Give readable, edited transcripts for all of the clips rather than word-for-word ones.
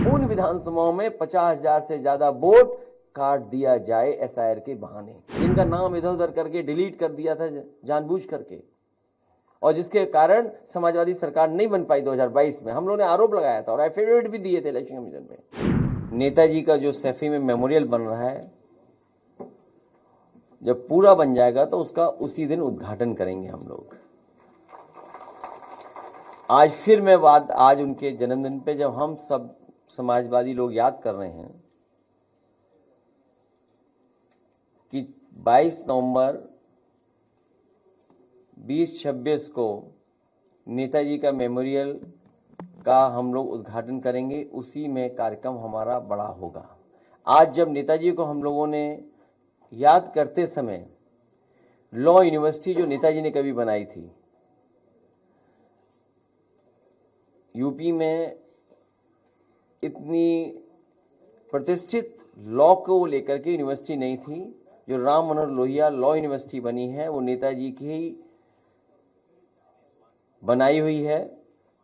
उन विधानसभाओं में 50,000 से ज्यादा वोट काट दिया जाए एसआईआर के बहाने, जिनका नाम इधर उधर करके डिलीट कर दिया था जानबूझ करके, और जिसके कारण समाजवादी सरकार नहीं बन पाई 2022 में। हम लोगों ने आरोप लगाया था और एफिडेविट भी दिए थे इलेक्शन कमीशन में। नेताजी का जो सैफी में मेमोरियल बन रहा है, जब पूरा बन जाएगा तो उसका उसी दिन उद्घाटन करेंगे हम लोग। आज फिर मैं बात, आज उनके जन्मदिन पे जब हम सब समाजवादी लोग याद कर रहे हैं कि 22 नवंबर 2026 को नेताजी का मेमोरियल का हम लोग उद्घाटन करेंगे, उसी में कार्यक्रम हमारा बड़ा होगा। आज जब नेताजी को हम लोगों ने याद करते समय लॉ यूनिवर्सिटी जो नेताजी ने कभी बनाई थी, यूपी में इतनी प्रतिष्ठित लॉ को लेकर के यूनिवर्सिटी नहीं थी, जो राम मनोहर लोहिया लॉ यूनिवर्सिटी बनी है वो नेताजी की ही बनाई हुई है।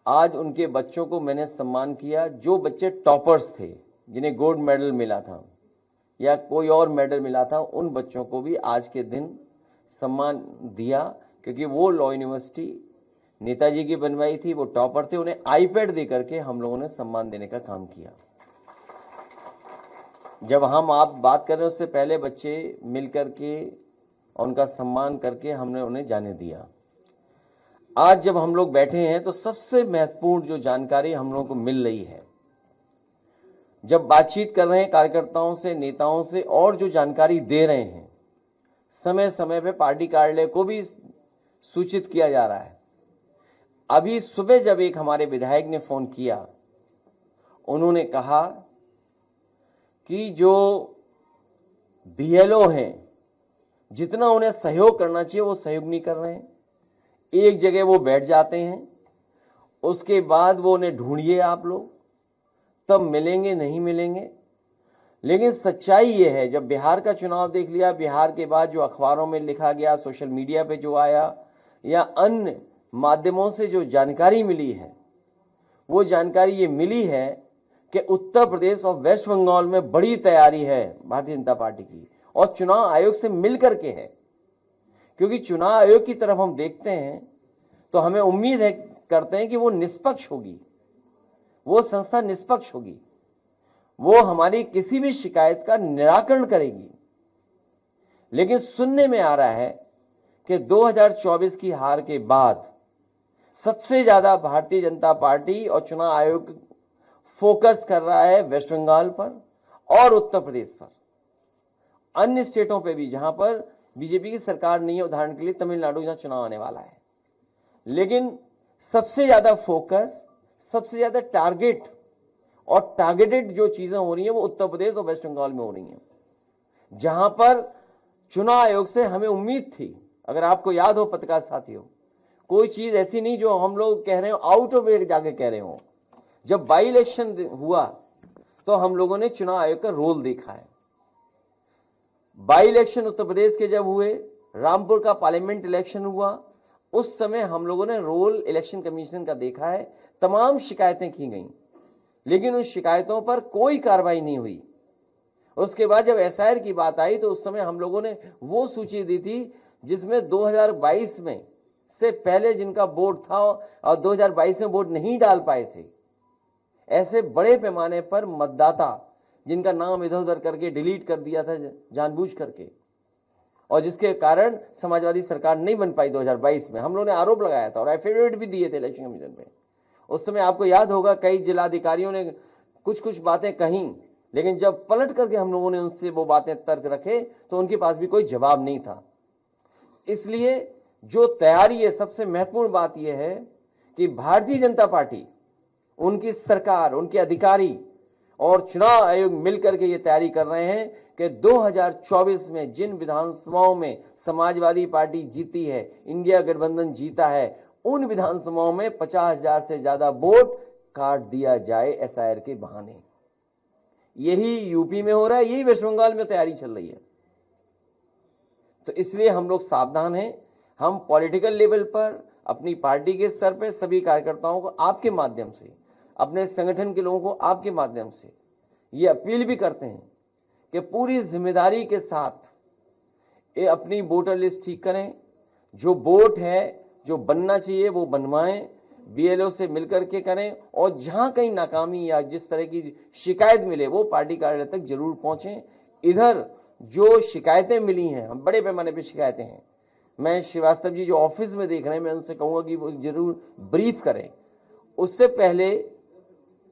आज उनके बच्चों को मैंने सम्मान किया, जो बच्चे टॉपर्स थे, जिन्हें गोल्ड मेडल मिला था या कोई और मेडल मिला था, उन बच्चों को भी आज के दिन सम्मान दिया, क्योंकि वो लॉ यूनिवर्सिटी नेताजी की बनवाई थी, वो टॉपर थे। उन्हें आईपैड दे करके हम लोगों ने सम्मान देने का काम किया। जब हम आप बात कर रहे हैं उससे पहले बच्चे मिल करके उनका सम्मान करके हमने उन्हें जाने दिया। आज जब हम लोग बैठे हैं तो सबसे महत्वपूर्ण जो जानकारी हम लोगों को मिल रही है, जब बातचीत कर रहे हैं कार्यकर्ताओं से, नेताओं से, और जो जानकारी दे रहे हैं, समय समय पे पार्टी कार्यालय को भी सूचित किया जा रहा है। अभी सुबह जब एक हमारे विधायक ने फोन किया, उन्होंने कहा कि जो बीएलओ हैं, जितना उन्हें सहयोग करना चाहिए वो सहयोग नहीं कर रहे हैं। एक जगह वो बैठ जाते हैं, उसके बाद वो उन्हें ढूंढिए आप लोग, तब मिलेंगे, नहीं मिलेंगे। लेकिन सच्चाई ये है, जब बिहार का चुनाव देख लिया, बिहार के बाद जो अखबारों में लिखा गया, सोशल मीडिया पे जो आया, या अन्य माध्यमों से जो जानकारी मिली है, वो जानकारी ये मिली है कि उत्तर प्रदेश और वेस्ट बंगाल में बड़ी तैयारी है भारतीय जनता पार्टी की, और चुनाव आयोग से मिलकर के है। क्योंकि चुनाव आयोग की तरफ हम देखते हैं तो हमें उम्मीद है, करते हैं कि वो निष्पक्ष होगी, वो संस्था निष्पक्ष होगी, वो हमारी किसी भी शिकायत का निराकरण करेगी। लेकिन सुनने में आ रहा है कि 2024 की हार के बाद सबसे ज्यादा भारतीय जनता पार्टी और चुनाव आयोग फोकस कर रहा है वेस्ट बंगाल पर और उत्तर प्रदेश पर, अन्य स्टेटों पे भी जहां पर बीजेपी की सरकार नहीं है, उदाहरण के लिए तमिलनाडु, जहां चुनाव आने वाला है। लेकिन सबसे ज्यादा फोकस, सबसे ज्यादा टारगेट और टारगेटेड जो चीजें हो रही हैं वो उत्तर प्रदेश और वेस्ट बंगाल में हो रही हैं, जहां पर चुनाव आयोग से हमें उम्मीद थी। अगर आपको याद हो पत्रकार साथियों, कोई चीज ऐसी नहीं जो हम लोग कह रहे हो आउट ऑफ वे जाके कह रहे हो। जब बाई इलेक्शन हुआ तो हम लोगों ने चुनाव आयोग का रोल देखा है। बाई इलेक्शन उत्तर प्रदेश के जब हुए, रामपुर का पार्लियामेंट इलेक्शन हुआ, उस समय हम लोगों ने रोल इलेक्शन कमीशन का देखा है। तमाम शिकायतें की गई, लेकिन उन शिकायतों पर कोई कार्रवाई नहीं हुई। उसके बाद जब एसआईआर की बात आई तो उस समय हम लोगों ने वो सूची दी थी जिसमें 2022 में से पहले जिनका वोट था और 2022 में वोट नहीं डाल पाए थे, ऐसे बड़े पैमाने पर मतदाता जिनका नाम इधर उधर करके डिलीट कर दिया था जानबूझ करके, और जिसके कारण समाजवादी सरकार नहीं बन पाई 2022 में। हम लोगों ने आरोप लगाया था और एफिडेविट भी दिए थे इलेक्शन कमीशन में। उस समय आपको याद होगा कई जिलाधिकारियों ने कुछ कुछ बातें कही, लेकिन जब पलट करके हम लोगों ने उनसे वो बातें तर्क रखे तो उनके पास भी कोई जवाब नहीं था। इसलिए जो तैयारी है, सबसे महत्वपूर्ण बात यह है कि भारतीय जनता पार्टी, उनकी सरकार, उनके अधिकारी और चुनाव आयोग मिलकर के ये तैयारी कर रहे हैं कि 2024 में जिन विधानसभाओं में समाजवादी पार्टी जीती है, इंडिया गठबंधन जीता है, उन विधानसभाओं में 50,000 से ज्यादा वोट काट दिया जाए एसआईआर के बहाने। यही यूपी में हो रहा है, यही वेस्ट बंगाल में तैयारी चल रही है। तो इसलिए हम लोग सावधान हैं। हम पॉलिटिकल लेवल पर, अपनी पार्टी के स्तर पर सभी कार्यकर्ताओं को आपके माध्यम से अपने संगठन के लोगों को आपके माध्यम से ये अपील भी करते हैं कि पूरी जिम्मेदारी के साथ ये अपनी वोटर लिस्ट ठीक करें। जो वोट है जो बनना चाहिए वो बनवाएं, बीएलओ से मिलकर के करें, और जहां कहीं नाकामी या जिस तरह की शिकायत मिले वो पार्टी कार्यालय तक जरूर पहुंचें। इधर जो शिकायतें मिली हैं, हम बड़े पैमाने पर शिकायतें हैं, मैं श्रीवास्तव जी जो ऑफिस में देख रहे हैं, मैं उनसे कहूंगा कि वो जरूर ब्रीफ करें। उससे पहले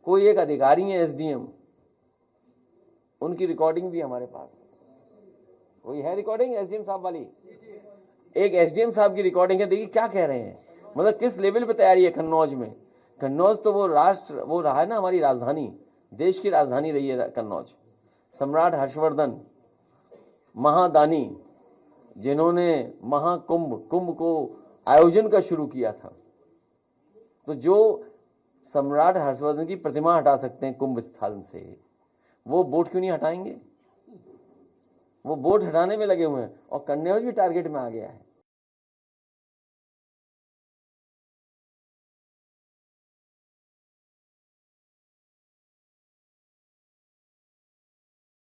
कोई एक अधिकारी है एसडीएम, उनकी रिकॉर्डिंग भी हमारे पास, कोई है रिकॉर्डिंग एसडीएम साहब वाली, एक एसडीएम साहब की रिकॉर्डिंग है, देखिए क्या कह रहे हैं, मतलब किस लेवल पे तैयारी है कन्नौज में। कन्नौज तो वो रहा है ना, हमारी राजधानी, देश की राजधानी रही है कन्नौज। सम्राट हर्षवर्धन महादानी, जिन्होंने कुंभ को आयोजन का शुरू किया था, तो जो सम्राट हर्षवर्धन की प्रतिमा हटा सकते हैं कुंभ स्थल से, वो बोट क्यों नहीं हटाएंगे? वो बोट हटाने में लगे हुए हैं, और कन्नौज भी टारगेट में आ गया है।